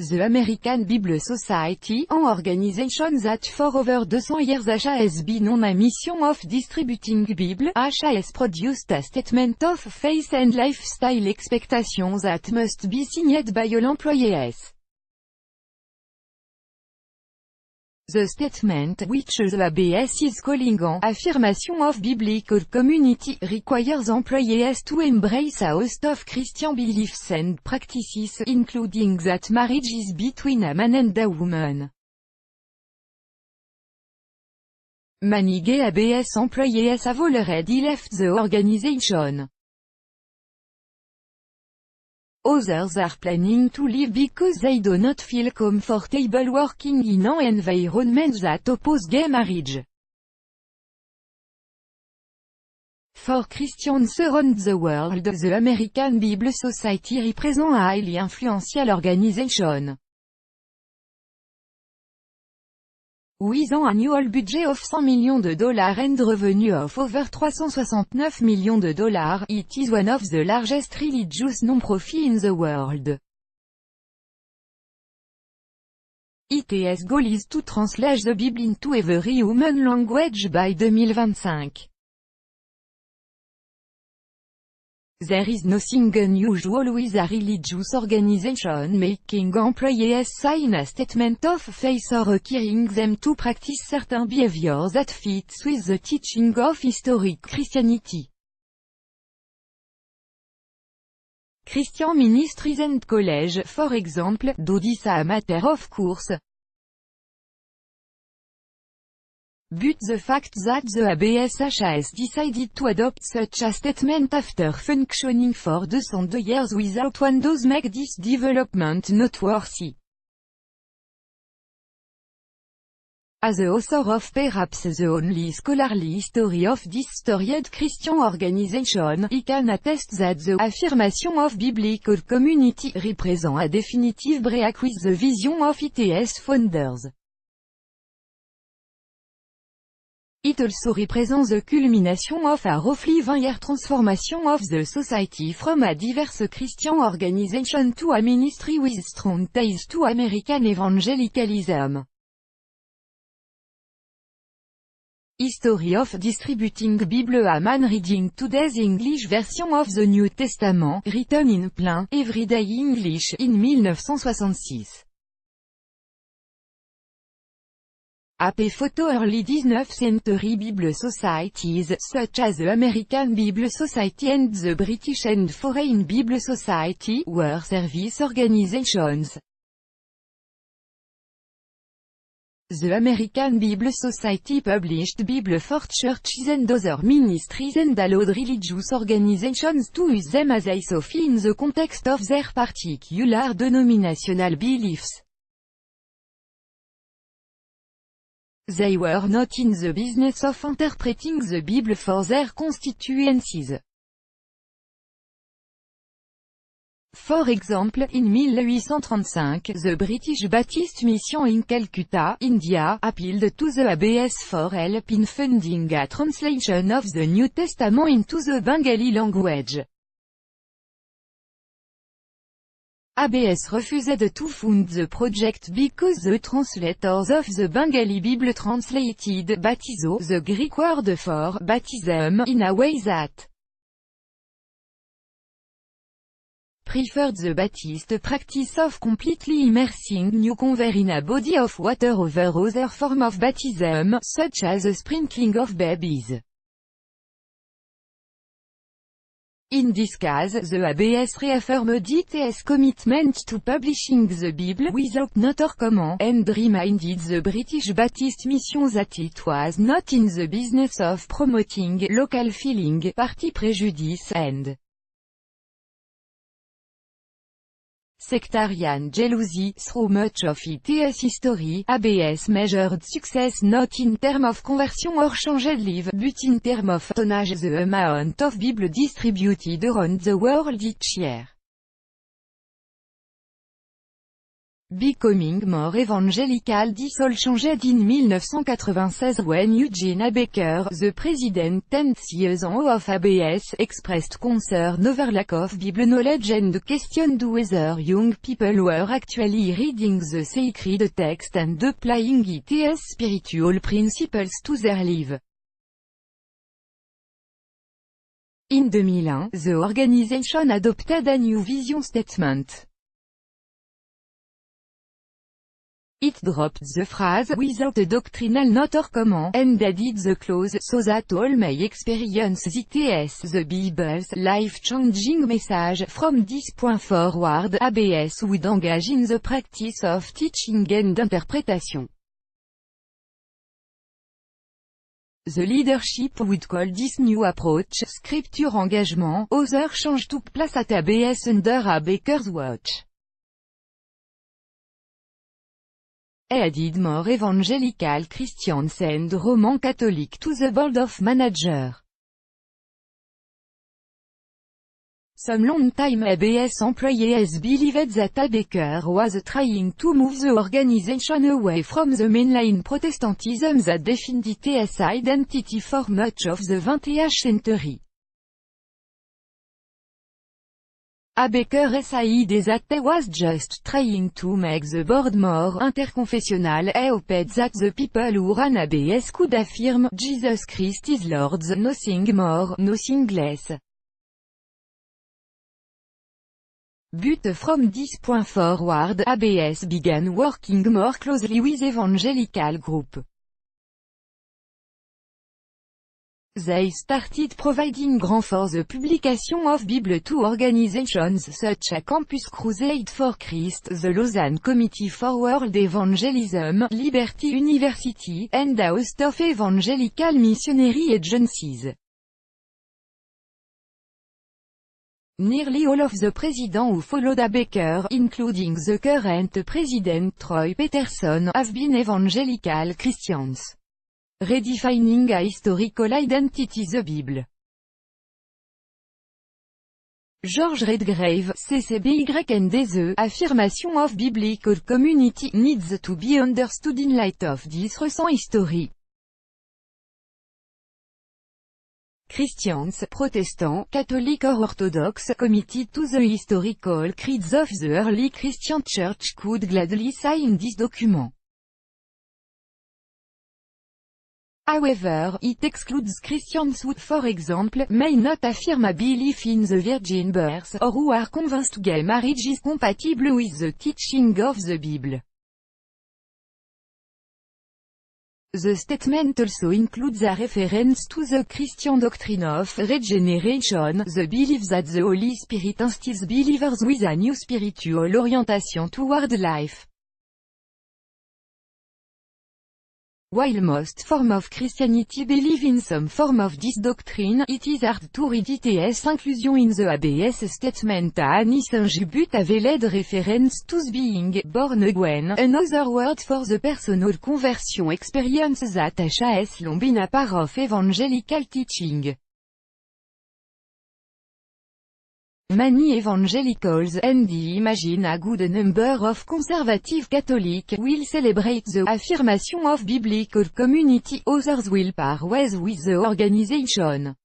The American Bible Society, an organization that for over 200 years has been on a mission of distributing Bible, has produced a statement of faith and lifestyle expectations that must be signed by all employees. The statement, which the ABS is calling an affirmation of biblical community, requires employees to embrace a host of Christian beliefs and practices, including that marriage is between a man and a woman. Many gay ABS employees have already left the organization. Others are planning to leave because they do not feel comfortable working in an environment that opposes gay marriage. For Christians around the world, the American Bible Society represents a highly influential organization. With an annual budget of $100 million and revenue of over $369 million, it is one of the largest religious non-profit in the world. Its goal is to translate the Bible into every human language by 2025. There is nothing unusual with a religious organization making employees sign a statement of faith or requiring them to practice certain behaviors that fits with the teaching of historic Christianity. Christian ministries and colleges, for example, do this a matter of course. But the fact that the ABS has decided to adopt such a statement after functioning for 200 years without one does make this development noteworthy. As the author of perhaps the only scholarly history of this storied Christian organization, he can attest that the affirmation of biblical community represents a definitive break with the vision of its founders. It also represents the culmination of a roughly 20-year transformation of the society from a diverse Christian organization to a ministry with strong ties to American evangelicalism. History of distributing Bible. A man reading today's English version of the New Testament, written in plain, everyday English, in 1966. AP photo. Early 19th century Bible societies, such as the American Bible Society and the British and Foreign Bible Society, were service organizations. The American Bible Society published Bible for churches and other ministries and allowed religious organizations to use them as they saw fit in the context of their particular denominational beliefs. They were not in the business of interpreting the Bible for their constituencies. For example, in 1835, the British Baptist Mission in Calcutta, India, appealed to the ABS for help in funding a translation of the New Testament into the Bengali language. ABS refused to fund the project because the translators of the Bengali Bible translated baptizo, the Greek word for baptism, in a way that preferred the Baptist practice of completely immersing new convert in a body of water over other form of baptism, such as the sprinkling of babies. In this case, the ABS reaffirmed its commitment to publishing the Bible without note or comment, and reminded the British Baptist Mission that it was not in the business of promoting local feeling, party prejudice, and sectarian jealousy. Through much of its history, ABS measured success not in terms of conversion or changed life, but in terms of tonnage, the amount of Bible distributed around the world each year. Becoming More Evangelical This All Changed in 1996 when Eugene A. Baker, the president and CEO of ABS, expressed concern over lack of Bible knowledge and questioned whether young people were actually reading the sacred text and applying it as spiritual principles to their lives. In 2001, the organization adopted a new vision statement. It dropped the phrase, without a doctrinal note or comment, and added the clause, so that all may experience it as the Bible's life-changing message. From this point forward, ABS would engage in the practice of teaching and interpretation. The leadership would call this new approach, scripture engagement. Other change took place at ABS under A. Baker's watch. Added more evangelical Christians and Roman Catholic to the board of managers. Some long-time ABS employees believed that A. Baker was trying to move the organization away from the mainline Protestantism that defined its identity for much of the 20th century. A. Baker said that he was just trying to make the board more interconfessional. He hoped that the people who ran ABS could affirm, Jesus Christ is Lord, nothing more, nothing less. But from this point forward, ABS began working more closely with evangelical groups. They started providing grants for the publication of Bible to organizations such as Campus Crusade for Christ, the Lausanne Committee for World Evangelism, Liberty University, and a host of evangelical missionary agencies. Nearly all of the presidents who followed A. Baker, including the current president Troy Peterson, have been evangelical Christians. Redefining a historical identity. The Bible. George Redgrave, CCBY and the affirmation of biblical community needs to be understood in light of this recent history. Christians, Protestant, Catholic or Orthodox, committed to the historical creeds of the early Christian Church could gladly sign this document. However, it excludes Christians who, for example, may not affirm a belief in the virgin birth, or who are convinced gay marriage is compatible with the teaching of the Bible. The statement also includes a reference to the Christian doctrine of regeneration, the belief that the Holy Spirit instills believers with a new spiritual orientation toward life. While most forms of Christianity believe in some form of this doctrine, it is hard to read its inclusion in the ABS statement. Annie Saint-Just a veiled reference to being born again, another word for the personal conversion experience that has long been a part of evangelical teaching. Many evangelicals, and I imagine a good number of conservative Catholics, will celebrate the affirmation of biblical community. Others will part ways with the organization.